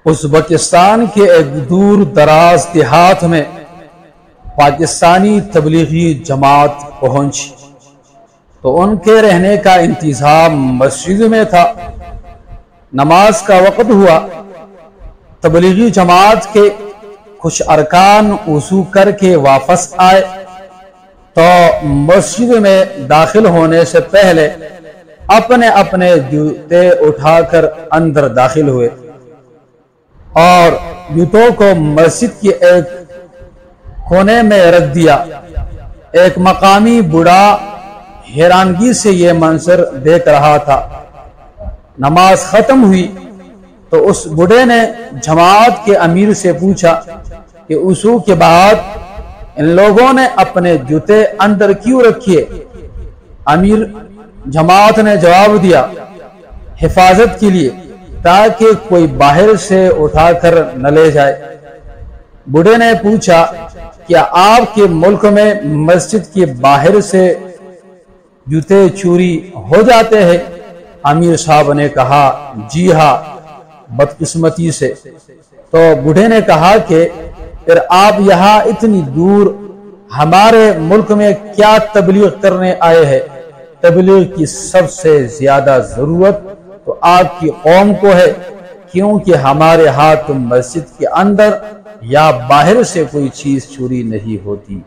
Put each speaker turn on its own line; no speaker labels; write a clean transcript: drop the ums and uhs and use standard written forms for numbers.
Uzbekistan کے ایک دور دراز دیہات میں پاکستانی تبلیغی جماعت پہنچی تو ان کے رہنے کا انتظام مسجد میں تھا۔ نماز کا وقت ہوا، تبلیغی جماعت کے کچھ ارکان وضو کر کے واپس آئے تو مسجد میں داخل ہونے سے پہلے اپنے اپنے جوتے اٹھا کر اندر داخل ہوئے اور جوتوں کو مسجد کے ایک کونے میں رکھ دیا۔ ایک مقامی بوڑھا حیرانگی سے یہ منظر دیکھ رہا تھا۔ نماز ختم ہوئی تو اس بوڑھے نے جماعت کے امیر سے پوچھا کہ وضو کے بعد ان لوگوں نے اپنے جوتے اندر کیوں رکھیے؟ امیر جماعت نے جواب دیا، حفاظت کے لیے، تاکہ کوئی باہر سے اٹھا کر نہ لے جائے۔ بوڑھے نے پوچھا، کیا آپ کے ملک میں مسجد کے باہر سے جوتے چوری ہو جاتے ہیں؟ امیر صاحب نے کہا، جی ہاں، بدقسمتی سے۔ تو بوڑھے نے کہا کہ پھر آپ یہاں اتنی دور ہمارے ملک میں کیا تبلیغ کرنے آئے ہیں؟ تبلیغ کی سب سے زیادہ ضرورت تو آپ کی قوم کو ہے، کیونکہ ہمارے ہاتھ مسجد کے اندر یا باہر سے کوئی چیز چوری نہیں ہوتی۔